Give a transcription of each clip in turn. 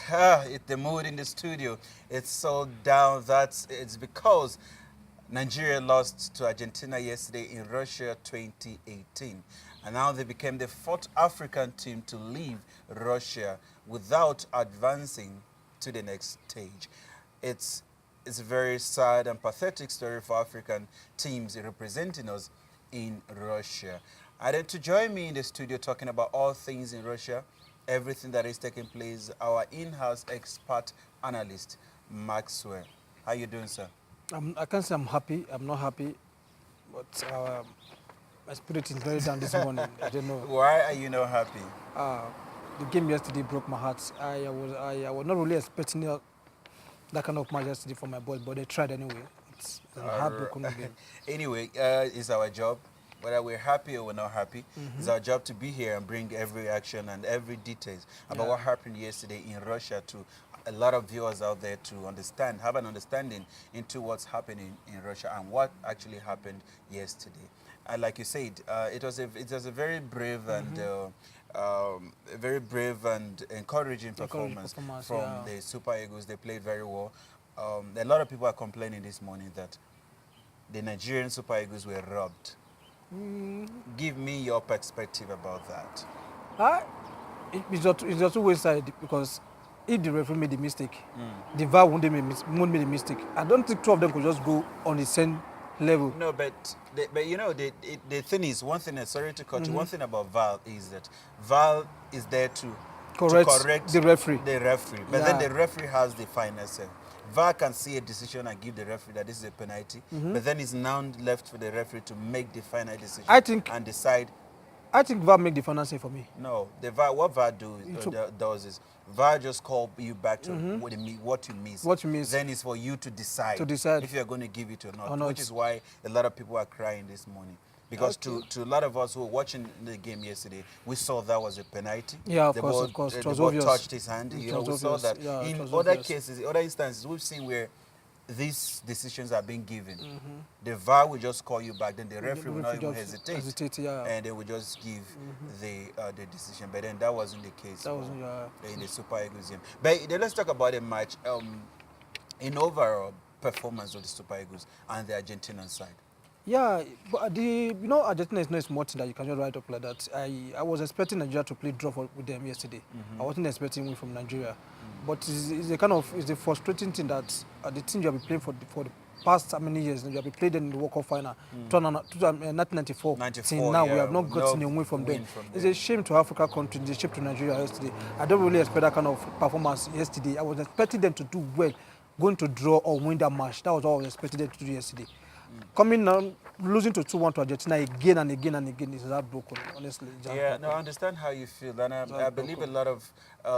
The mood in the studio. It's so down. It's because Nigeria lost to Argentina yesterday in Russia 2018. And now they became the fourth African team to leave Russia without advancing to the next stage. It's a very sad and pathetic story for African teams representing us in Russia. And then to join me in the studio talking about all things in Russia, everything that is taking place, our in-house expert analyst, Maxwell. How you doing, sir? I can't say I'm happy. I'm not happy, but my spirit is very down this morning. I don't know. Why are you not happy? The game yesterday broke my heart. I was not really expecting that kind of match yesterday for my boys, but they tried anyway. It's a heartbroken game. Anyway, it's our job. Whether we're happy or we're not happy, it's our job to be here and bring every action and every details about what happened yesterday in Russia to a lot of viewers out there to understand, have an understanding into what's happening in Russia and what actually happened yesterday. And like you said, it was a very brave and encouraging performance from the Super Eagles. They played very well. A lot of people are complaining this morning that the Nigerian Super Eagles were robbed. Give me your perspective about that. It's just two ways side because if the referee made a mistake, the VAR won't make a mistake. I don't think two of them could just go on the same level. No, but you know the thing is, one thing. Sorry to cut you. One thing about VAR is that VAR is there to correct the referee. But then the referee has the final say. VAR can see a decision and give the referee that this is a penalty, but then it's now left for the referee to make the final decision and decide. I think VAR make the final say for me. No, the VAR, what VAR does is VAR just call you back to what you miss. What you miss. Then it's for you to decide if you're going to give it or not, which is why a lot of people are crying this morning. Because to a lot of us who were watching the game yesterday, we saw that was a penalty. Yeah, of course. The ball touched his hand. We saw that. In other cases, other instances, we've seen where these decisions are being given. The VAR will just call you back, then the referee will not even hesitate, and they will just give the decision. But then that wasn't the case in the Super Eagles game. But then let's talk about the match. In overall performance of the Super Eagles and the Argentinian side. Yeah, but Argentina is not a small thing that you can just write up like that. I was expecting Nigeria to play draw with them yesterday. I wasn't expecting win from Nigeria. But it's a frustrating thing that the team you have been playing for the past how many years, you have been played in the World Cup final, 1994. Till now, we have not gotten a win from them. It's a shame to Africa country, it's a shame to Nigeria yesterday. I don't really expect that kind of performance yesterday. I was expecting them to do well, going to draw or win that match. That was all I was expecting them to do yesterday. Coming now, losing to 2-1 to Argentina again and again and again is heartbroken, honestly. I understand how you feel, and I believe a lot of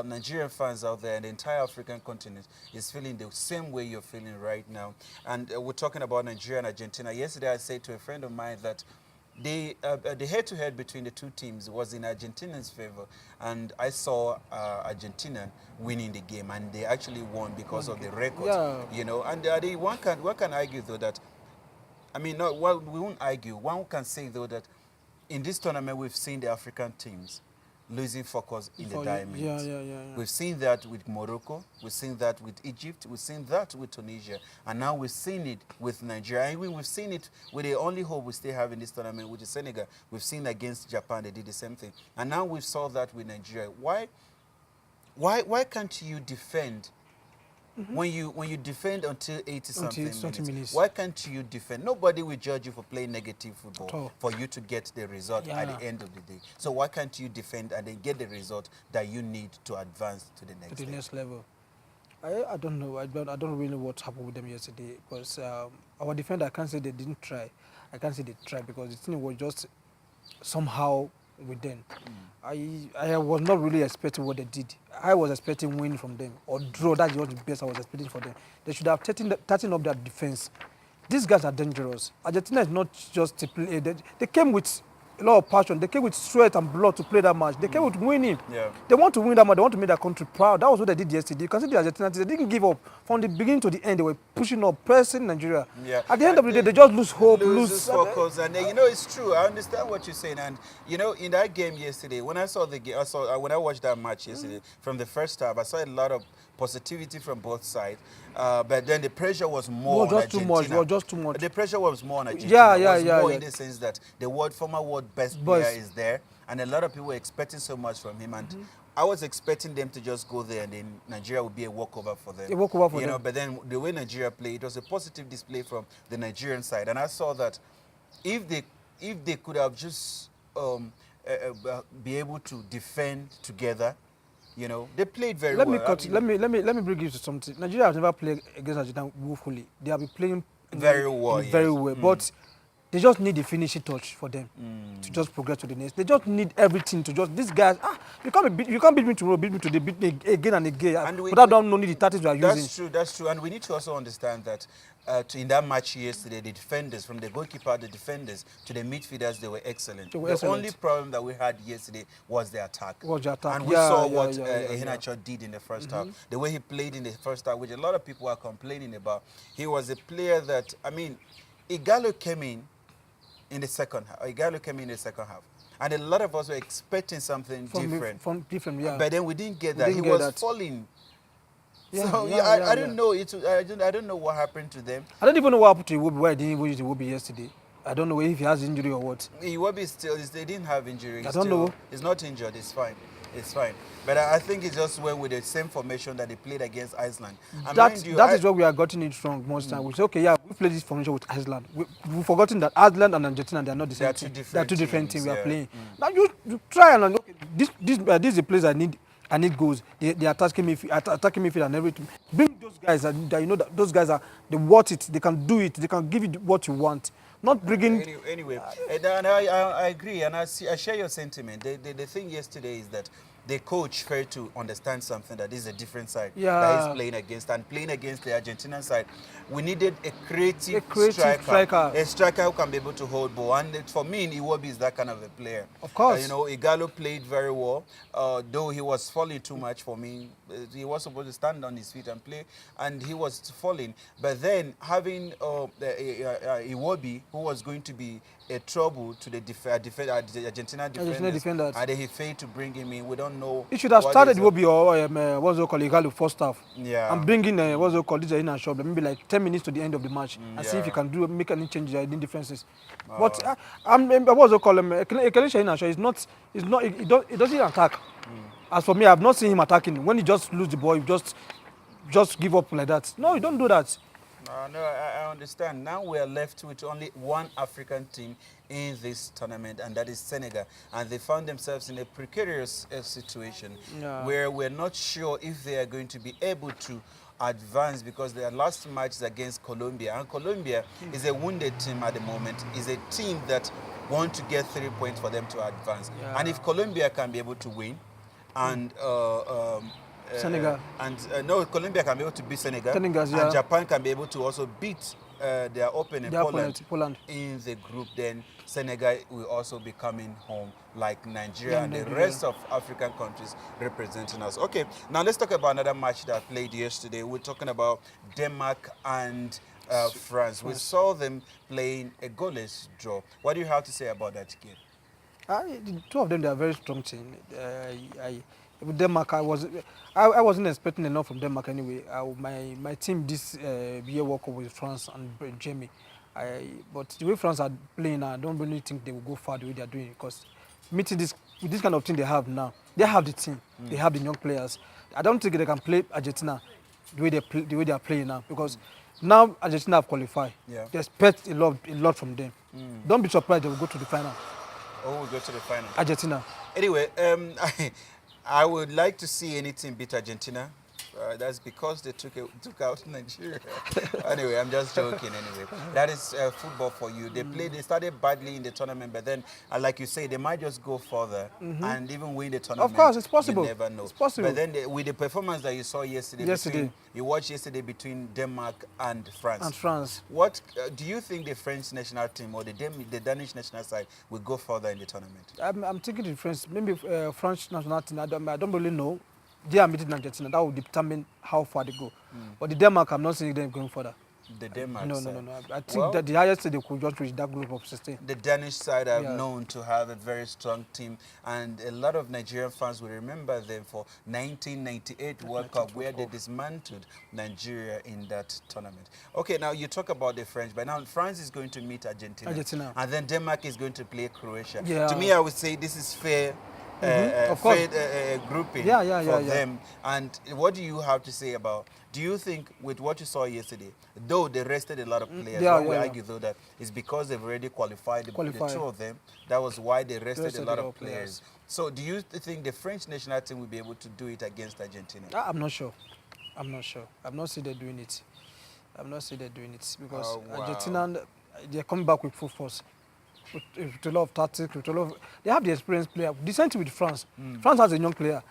Nigerian fans out there and the entire African continent is feeling the same way you're feeling right now. And we're talking about Nigeria and Argentina. Yesterday I said to a friend of mine that the head-to-head between the two teams was in Argentina's favor, and I saw Argentina winning the game, and they actually won because of the record. And one can argue though that, we won't argue. One can say, though, that in this tournament, we've seen the African teams losing focus in the diamond. We've seen that with Morocco. We've seen that with Egypt. We've seen that with Tunisia. And now we've seen it with Nigeria. And we've seen it with the only hope we still have in this tournament, which is Senegal. We've seen against Japan, they did the same thing. And now we saw that with Nigeria. Why can't you defend? When you defend until 80-something minutes, why can't you defend? Nobody will judge you for playing negative football for you to get the result at the end of the day. So why can't you defend and then get the result that you need to advance to the next level? I don't know. I don't really know what happened with them yesterday because our defender, I can't say they didn't try. I can't say they tried because the thing was just somehow with them. I was not really expecting what they did. I was expecting win from them or draw. That's what the best I was expecting for them. They should have tightened up their defense. These guys are dangerous. Argentina is not just to play. They came with a lot of passion. They came with sweat and blood to play that match. They came with winning. Yeah. They want to win that match. They want to make their country proud. That was what they did yesterday. You can see the Argentinians, they didn't give up. From the beginning to the end, they were pushing up, pressing Nigeria. Yeah. At the end of the day, they just lose hope, lose focus, and you know it's true. I understand what you're saying, and you know in that game yesterday, when I saw the game, when I watched that match yesterday, from the first half, I saw a lot of positivity from both sides, but then the pressure was more on Argentina. It was just too much. The pressure was more on Argentina. Yeah. In the sense that the former world best But- player is there, and a lot of people were expecting so much from him, and I was expecting them to just go there and then Nigeria would be a walkover for them. A walkover for you know, them. but then the way Nigeria played, it was a positive display from the Nigerian side, and I saw that if they could have just be able to defend together, you know, they played very well. Let me bring you to something. Nigeria has never played against Argentina woefully. They have been playing Very well, very yes. well. But they just need the finishing touch for them to just progress to the next. They just need everything to just these guys. You can't beat me tomorrow, beat me today, beat me again and again. And Without them knowing the tactics we are using. That's true. And we need to also understand that in that match yesterday, the defenders, from the goalkeeper, the defenders, to the midfielders, they were excellent. The only problem that we had yesterday was the attack. And we saw what Iheanacho did in the first half. The way he played in the first half, which a lot of people are complaining about. He was a player that, I mean, Igalo came in the second half. And a lot of us were expecting something different. But then we didn't get that. He was falling. I don't know. I don't know what happened to them. I don't even know what happened to Iwobi. Why didn't he use Iwobi yesterday? I don't know if he has injury or what. Iwobi still, they didn't have injury. I don't know. He's not injured. It's fine. It's fine. But I think it's just went with the same formation that they played against Iceland. That is where we are getting it wrong most time. We say, okay, yeah, we played this formation with Iceland. We've forgotten that Iceland and Argentina, they are not the same team. They are two different teams we are playing. Now you try and okay, this is the place I need goals. They are attacking midfield and everything. Bring those guys that you know that those guys are they want it. They can do it. They can give you what you want. Not bringing. Anyway, and I agree, and I share your sentiment. The thing yesterday is that the coach failed to understand something, that this is a different side that he's playing against, and playing against the Argentinian side. We needed a creative striker, a striker who can be able to hold ball. And for me, Iwobi is that kind of a player. Of course. You know, Igalo played very well, though he was falling too much for me. He was supposed to stand on his feet and play, and he was falling. But then having Iwobi, who was going to be a trouble to the Argentina defenders, and then he failed to bring him in. We don't know. He should have started Iwobi or what's it called, Igalo first half. Yeah. And bringing what's it called, this Iheanacho, maybe like 10 minutes to the end of the match, and see if he can make any changes, any differences. But what's it called, Iheanacho is not. He doesn't attack. As for me, I've not seen him attacking. When he just lose the ball, he just give up like that. No, you don't do that. No, I understand. Now we are left with only one African team in this tournament, and that is Senegal. And they found themselves in a precarious situation where we're not sure if they are going to be able to advance, because their last match is against Colombia. And Colombia is a wounded team at the moment, is a team that want to get 3 points for them to advance. And if Colombia can be able to win, and Senegal. No, Colombia can be able to beat Senegal. And Japan can be able to also beat their opponent, Poland, in the group. Then Senegal will also be coming home like Nigeria and the rest of African countries representing us. Okay, now let's talk about another match that played yesterday. We're talking about Denmark and France. We saw them playing a goalless draw. What do you have to say about that game? The two of them, they are very strong team. With Denmark, I wasn't expecting enough from Denmark anyway. My team this year worked with France and Germany. But the way France are playing, I don't really think they will go far the way they are doing. Because with this kind of team they have now, they have the team, they have the young players. I don't think they can play Argentina the way they are playing now. Because now Argentina have qualified. They expect a lot from them. Don't be surprised they will go to the final. Oh, we'll go to the final. Argentina. Anyway, I would like to see any team beat Argentina. That's because they took out Nigeria. Anyway, I'm just joking. Anyway, that is football for you. They started badly in the tournament, but then, like you say, they might just go further and even win the tournament. Of course, it's possible. You never know. It's possible. But then, with the performance that you saw yesterday, you watched yesterday between Denmark and France. What do you think the French national team or the Danish national side will go further in the tournament? I'm thinking the French, maybe French national team. I don't really know. They are meeting Argentina. That will determine how far they go. But the Denmark, I'm not seeing them going further. The Denmark no. side. I think that the highest they could just reach that group of 16. The Danish side are known to have a very strong team, and a lot of Nigerian fans will remember them for 1998 World Cup, where they dismantled Nigeria in that tournament. Okay, now you talk about the French, but now France is going to meet Argentina. And then Denmark is going to play Croatia. To me, I would say this is fair. Grouping for them. And what do you have to say about? Do you think with what you saw yesterday, though they rested a lot of players, we argue though that it's because they've already qualified the two of them. That was why they rested a lot of players. So do you think the French national team will be able to do it against Argentina? I'm not sure. I've not seen them doing it. Because Argentina, they're coming back with full force. With a lot of tactics, they have the experienced player. The same thing with France. France has a young player.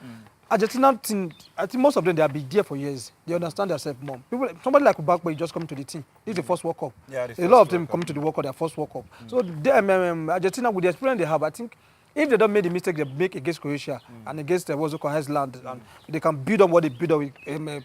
Argentina team, I think most of them, they have been there for years. They understand themselves more. Somebody like Ubakwe just coming to the team. This is the first World Cup. A lot of them coming to the World Cup, their first World Cup. So Argentina, with the experience they have, I think if they don't make the mistake they make against Croatia and against Iceland, and they can build on what they built up with,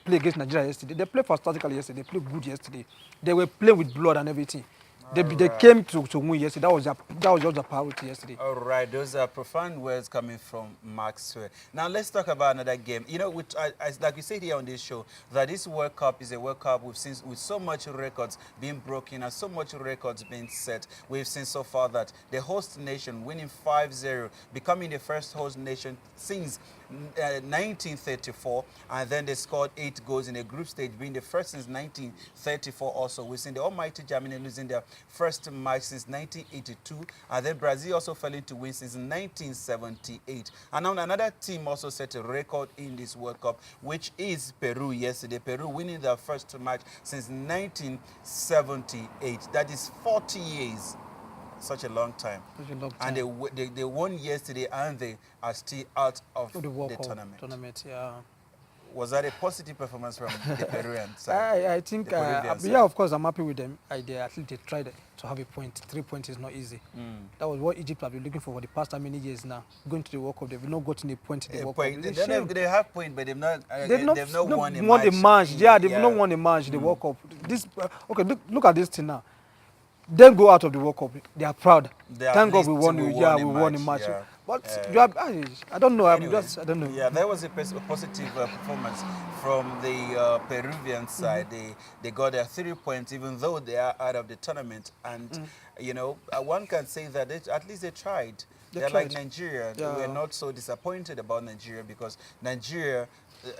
play against Nigeria yesterday. They played fantastically yesterday. They played good yesterday. They were playing with blood and everything. They came to win yesterday. That was just a priority yesterday. All right, those are profound words coming from Maxwell. Now let's talk about another game. You know, like we said here on this show, that this World Cup is a World Cup with so much records being broken and so much records being set. We've seen so far that the host nation winning 5-0, becoming the first host nation since 1934, and then they scored 8 goals in a group stage, being the first since 1934 also. We've seen the almighty Germany losing their first match since 1982, and then Brazil also failing to win since 1978. And now another team also set a record in this World Cup, which is Peru yesterday. Peru winning their first match since 1978. That is 40 years. Such a long time. And they won yesterday, and they are still out of the tournament. Was that a positive performance from the Peruvian side? I think, of course, I'm happy with them. At least they tried to have a point. 3 points is not easy. That was what Egypt have been looking for the past how many years now. Going to the World Cup, they've not gotten a point in the World Cup. They have point, but they've not won a match. They've not won a match in the World Cup. Look at this thing now. Then go out of the World Cup. They are proud. Thank God we won a match. Yeah. But I don't know. Anyway, I don't know. Yeah, that was a positive performance from the Peruvian side. They got their 3 points, even though they are out of the tournament. And you know, one can say that at least they tried. They're like Nigeria. Yeah. We're not so disappointed about Nigeria because Nigeria.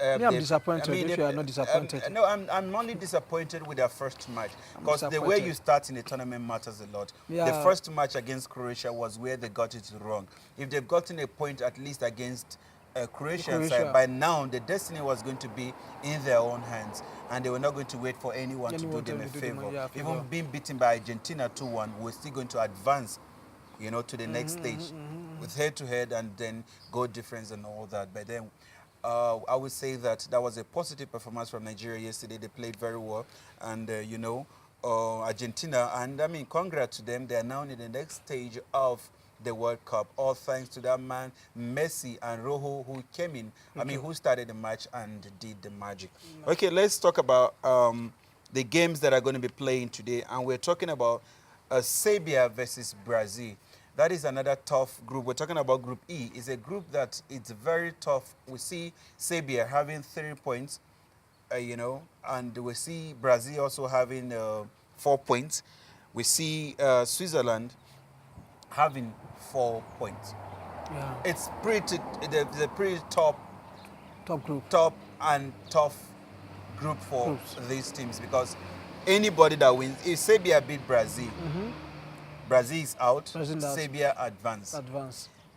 I'm disappointed if you are not disappointed. No, I'm only disappointed with their first match because the way you start in a tournament matters a lot. Yeah. The first match against Croatia was where they got it wrong. If they've gotten a point at least against Croatian side, by now the destiny was going to be in their own hands, and they were not going to wait for anyone to do them a favor. Even being beaten by Argentina 2-1, we're still going to advance, you know, to the next stage with head-to-head and then goal difference and all that. But then I would say that was a positive performance from Nigeria yesterday. They played very well, and you know, Argentina, and I mean, congrats to them. They are now in the next stage of the World Cup, all thanks to that man Messi and Rojo, who came in, who started the match and did the magic. Okay, let's talk about the games that are going to be playing today, and we're talking about Serbia versus Brazil. That is another tough group. We're talking about Group E. It's a group that it's very tough. We see Serbia having 3 points, you know, and we see Brazil also having 4 points. We see Switzerland having 4 points. Yeah. It's the pretty top group. Top and tough group for these teams, because anybody that wins, if Serbia beat Brazil, Brazil is out, Serbia advance.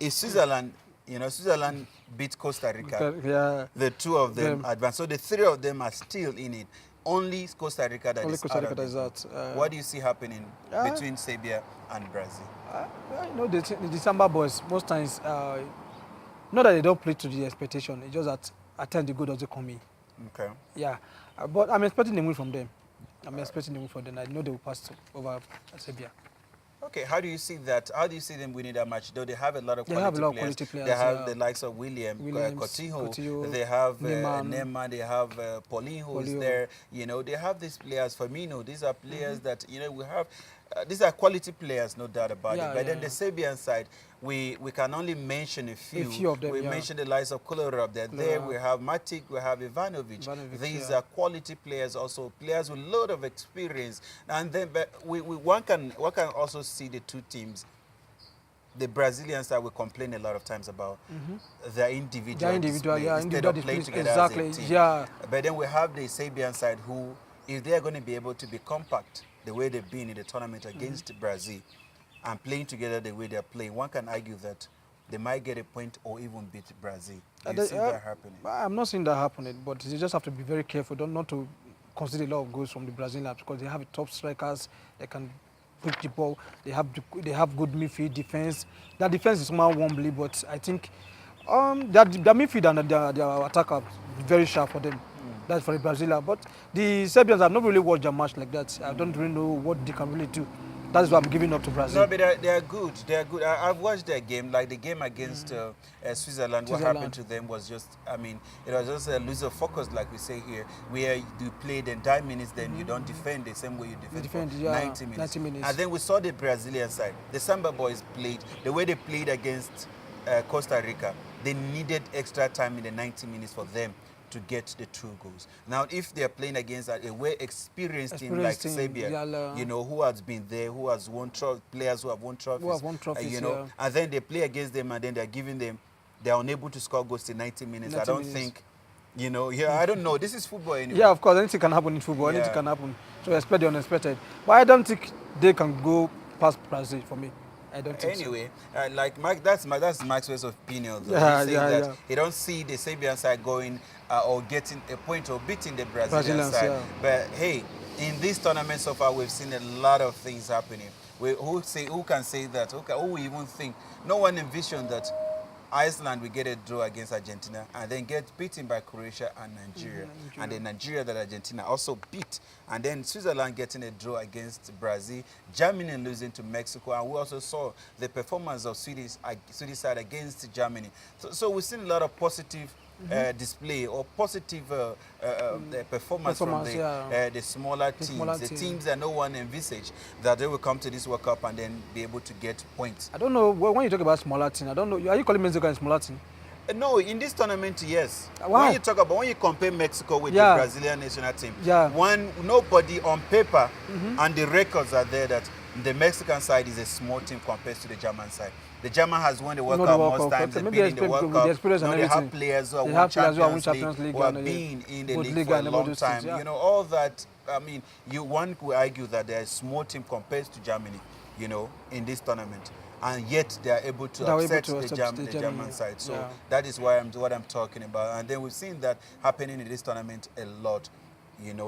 If Switzerland You know, Switzerland beat Costa Rica. Yeah. The two of them advanced. So the three of them are still in it. Only Costa Rica that Only is Costa out Rica of that the is group. out. What do you see happening between Serbia and Brazil? You know, the December boys, most times, not that they don't play to the expectation, it's just that at times the goal doesn't come in. Okay. Yeah. But I'm expecting a win from them. I'm expecting a win from them. I know they will pass over Serbia. Okay, how do you see that? How do you see them winning that match? Though they have a lot of They quality have a lot of players. quality players. They have the likes of Williams, Coutinho. They have Neymar. They have Paulinho who is there. You know, they have these players. Firmino. These are players that we have. These are quality players, no doubt about it. But then the Serbian side, we can only mention a few. Of them. We mentioned the likes of Kolarov. There we have Matic. We have Ivanovic. These are quality players, also players with a lot of experience. And then, but one can also see the two teams. The Brazilian side we complain a lot of times about their individual display instead of playing together as a team. Yeah. But then we have the Serbian side who, if they are going to be able to be compact the way they've been in the tournament against Brazil and playing together the way they're playing, one can argue that they might get a point or even beat Brazil. Do you see that happening? I'm not seeing that happening, but you just have to be very careful not to consider a lot of goals from the Brazilians because they have top strikers. They can push the ball. They have good midfield defense. Their defense is somehow wobbly, but I think their midfield and their attack are very sharp for them. That's for the Brazilians. But the Serbians have not really watched their match like that. I don't really know what they can really do. That's why I'm giving up to Brazil. No, but they are good. They are good. I've watched their game, like the game against Switzerland. What happened to them was just, I mean, it was just a loser focus, like we say here, where you play the 9 minutes, then you don't defend the same way you defend for 90 minutes. And then we saw the Brazilian side. The Samba boys played, the way they played against Costa Rica, they needed extra time in the 90 minutes for them to get the 2 goals. Now, if they're playing against a experienced team like Serbia, who has been there, who has won players who have won trophies, and then they play against them and then they're giving them, they're unable to score goals in 90 minutes. I don't think, I don't know. This is football anyway. Yeah, of course, anything can happen in football. Anything can happen. So expect the unexpected. But I don't think they can go past Brazil for me. I don't think anyway, like Mike, that's Maxwell's opinion. He don't see the Serbian side going or getting a point or beating the Brazilian side. Yeah. But hey, in this tournament so far, we've seen a lot of things happening. Who can say that? Okay, who will even think? No one envisioned that Iceland will get a draw against Argentina and then get beaten by Croatia and Nigeria. And then Nigeria that Argentina also beat. And then Switzerland getting a draw against Brazil, Germany losing to Mexico. And we also saw the performance of Swedish side against Germany. So we've seen a lot of positive display or positive performance from the smaller teams, the teams that no one envisaged that they will come to this World Cup and then be able to get points. I don't know, when you talk about smaller team, I don't know, are you calling Mexico a smaller team? No, in this tournament, yes. Why? When you compare Mexico with the Brazilian national team, nobody on paper and the records are there that the Mexican side is a small team compared to the German side. The German has won the World Cup most times. They've been in the World Cup. They have players who have won Champions League, who have been in the league for a long time. You know, all that, I mean, one could argue that they're a small team compared to Germany, in this tournament. And yet they are able to upset the German side. So that is what I'm talking about. And then we've seen that happening in this tournament a lot.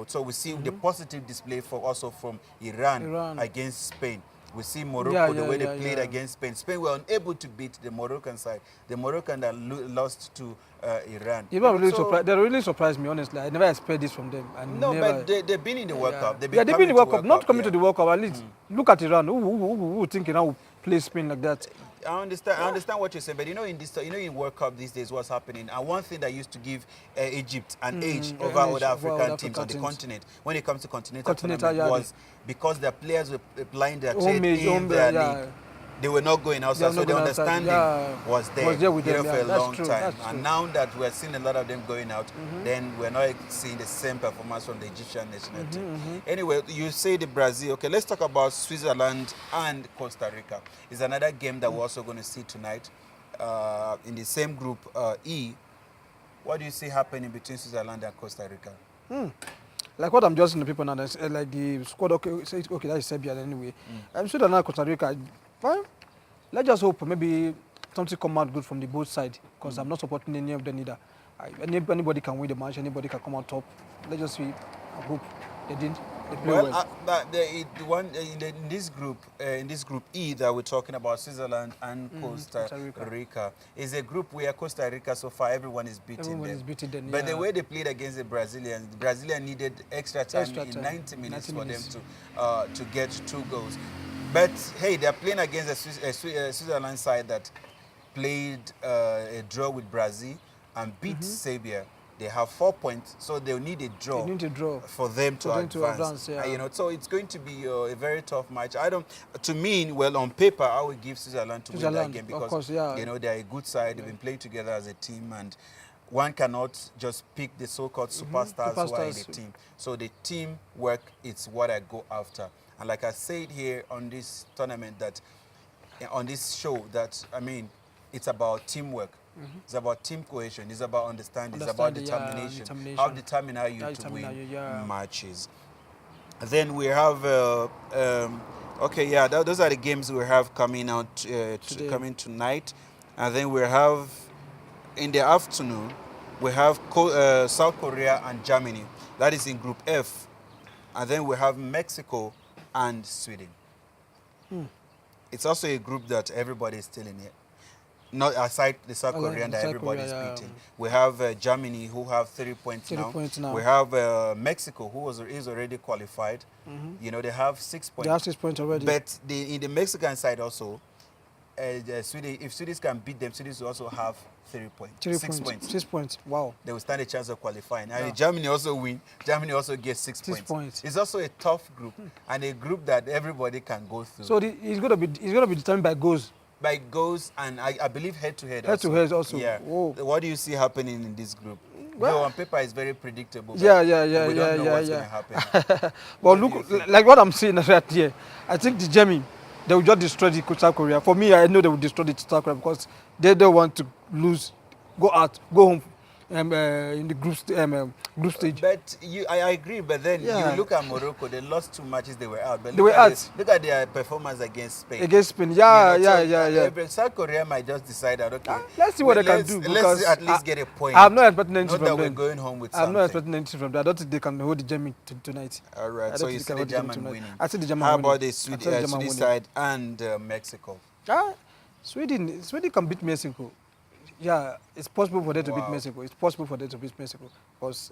So we see the positive display also from Iran against Spain. We see Morocco, the way they played against Spain. Spain were unable to beat the Moroccan side. The Moroccan that lost to Iran. They really surprised me, honestly. I never expected this from them. But they've been in the World Cup. They've been in the World Cup. Not coming to the World Cup, at least. Look at Iran. Who think Iran will play Spain like that? I understand what you're saying, but in World Cup these days, what's happening? And one thing that used to give Egypt an edge over other African teams on the continent, when it comes to continental tournament, was because their players were playing their trade in their league. They were not going outside, so the understanding was there for a long time. And now that we're seeing a lot of them going out, then we're not seeing the same performance from the Egyptian national team. Anyway, you say the Brazil. Okay, let's talk about Switzerland and Costa Rica. It's another game that we're also going to see tonight in the same group E. What do you see happening between Switzerland and Costa Rica? Like what I'm just seeing the people now, like the squad, okay, that is Serbia anyway. Switzerland and Costa Rica, well, let's just hope maybe something come out good from the both side, because I'm not supporting any of them either. Anybody can win the match, anybody can come out top. Let's just see. I hope they did. They play Well, well. the one in this group E that we're talking about, Switzerland and Costa Rica, is a group where Costa Rica so far everyone is beating Everyone them. is beating them, But yeah. the way they played against the Brazilian needed extra time in 90 minutes for them to get 2 goals. But hey, they're playing against a Switzerland side that played a draw with Brazil and beat Serbia. They have 4 points, so they'll need a draw. They need a draw for them to advance. yeah. You know, so it's going to be a very tough match. To me, well, on paper, I would give Switzerland to win that game because, of course, yeah. you know, they're a good side. They've been playing together as a team, and one cannot just pick the so-called superstars who are in the team. So the teamwork is what I go after. And like I said here on this tournament, that on this show, that, I mean, it's about teamwork. It's about team cohesion. It's about understanding. It's about determination. How determined are you to win matches? Then we have, okay, yeah, those are the games we have coming out, coming tonight. And then we have, in the afternoon, we have South Korea and Germany. That is in Group F. And then we have Mexico and Sweden. It's also a group that everybody is still in it. Not aside the South Korean that everybody is beating. We have Germany, who have 3 points now. We have Mexico, who is already qualified. You know, they have 6 points. They have 6 points already. But in the Mexican side also, Sweden, if Sweden can beat them, Sweden will also have 3 points. 6 points. 6 points. Wow. They will stand a chance of qualifying. And if Germany also win, Germany also gets 6 points. It's also a tough group and a group that everybody can go through. So it's going to be determined by goals. By goals and I believe head-to-head also. Head-to-head also. Yeah. Whoa. What do you see happening in this group? Well, on paper it's very predictable. Yeah. We don't know what's going to happen. But look, like what I'm saying right here, I think the Germany, they will just destroy the South Korea. For me, I know they will destroy the South Korea because they don't want to lose, go out, go home in the group stage. But I agree. But then you look at Morocco. They lost 2 matches. They were out. But they were out. Look at their performance against Spain. Against Spain, South Korea might just decide that let's see what they can do. Let's at least get a point. I'm not expecting anything from them. We're going home with something. I'm not expecting anything from them. I don't think they can hold the Germany tonight. All right. So you see the German winning. I see the German winning. How about the Swedish side and Mexico? Sweden can beat Mexico. Yeah, it's possible for them to beat Mexico. It's possible for them to beat Mexico because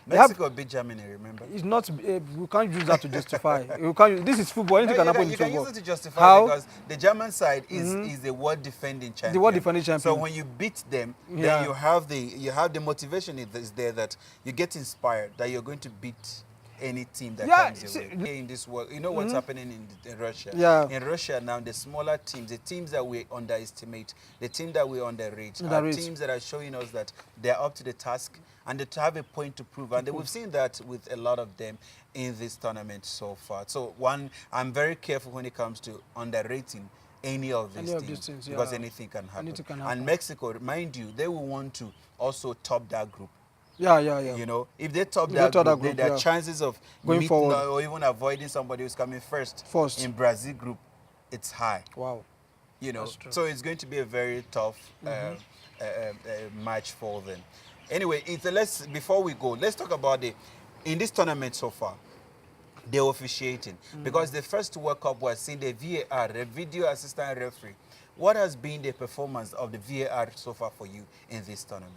Mexico beat Germany. Remember? It's not. We can't use that to justify. This is football. Anything can happen in football. You can use it to justify because the German side is the world defending champion. The world defending champion. So when you beat them, then you have the motivation is there that you get inspired that you're going to beat any team that comes your way. In this world, you know what's happening in Russia? Yeah. In Russia now, the smaller teams, the teams that we underestimate, the teams that we underrate, are teams that are showing us that they're up to the task and they have a point to prove. And we've seen that with a lot of them in this tournament so far. So I'm very careful when it comes to underrating any of these teams because anything can happen. And Mexico, mind you, they will want to also top that group. Yeah. You know, if they top that group, then their chances of going forward or even avoiding somebody who's coming first in Brazil group, it's high. Wow. You know, so it's going to be a very tough match for them. Anyway, before we go, let's talk about in this tournament so far, the officiating. Because the first World Cup was seeing the VAR, the video assistant referee. What has been the performance of the VAR so far for you in this tournament?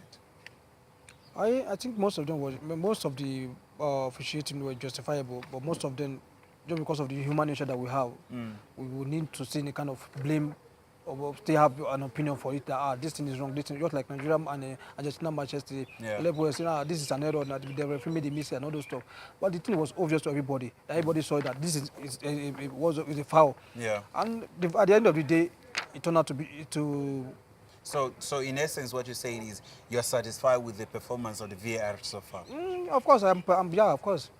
I think most of the officiating were justifiable, but most of them, just because of the human nature that we have, we will need to see any kind of blame or still have an opinion for it that this thing is wrong, this thing, just like Nigeria and Argentina match yesterday. People were saying, this is an error, that the referee made a mistake and all those stuff. But the thing was obvious to everybody. Everybody saw that this is a foul. Yeah. And at the end of the day, it turned out to be So in essence, what you're saying is you're satisfied with the performance of the VAR so far? Of course, of course.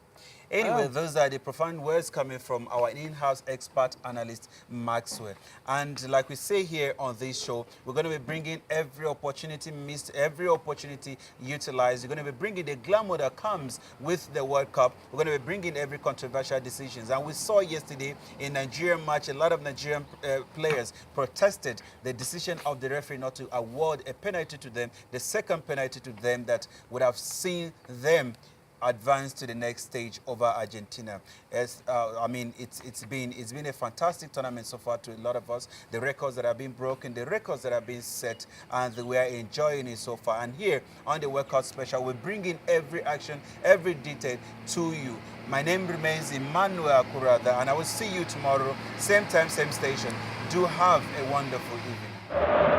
Anyway, those are the profound words coming from our in-house expert analyst, Maxwell. And like we say here on this show, we're going to be bringing every opportunity missed, every opportunity utilized. We're going to be bringing the glamour that comes with the World Cup. We're going to be bringing every controversial decisions. And we saw yesterday in Nigerian match, a lot of Nigerian players protested the decision of the referee not to award a penalty to them, the second penalty to them that would have seen them advance to the next stage over Argentina. As I mean, it's been a fantastic tournament so far to a lot of us. The records that have been broken, the records that have been set, and we are enjoying it so far. And here on the World Cup special, we're bringing every action, every detail to you. My name remains Emmanuel Akurada, and I will see you tomorrow, same time, same station. Do have a wonderful evening.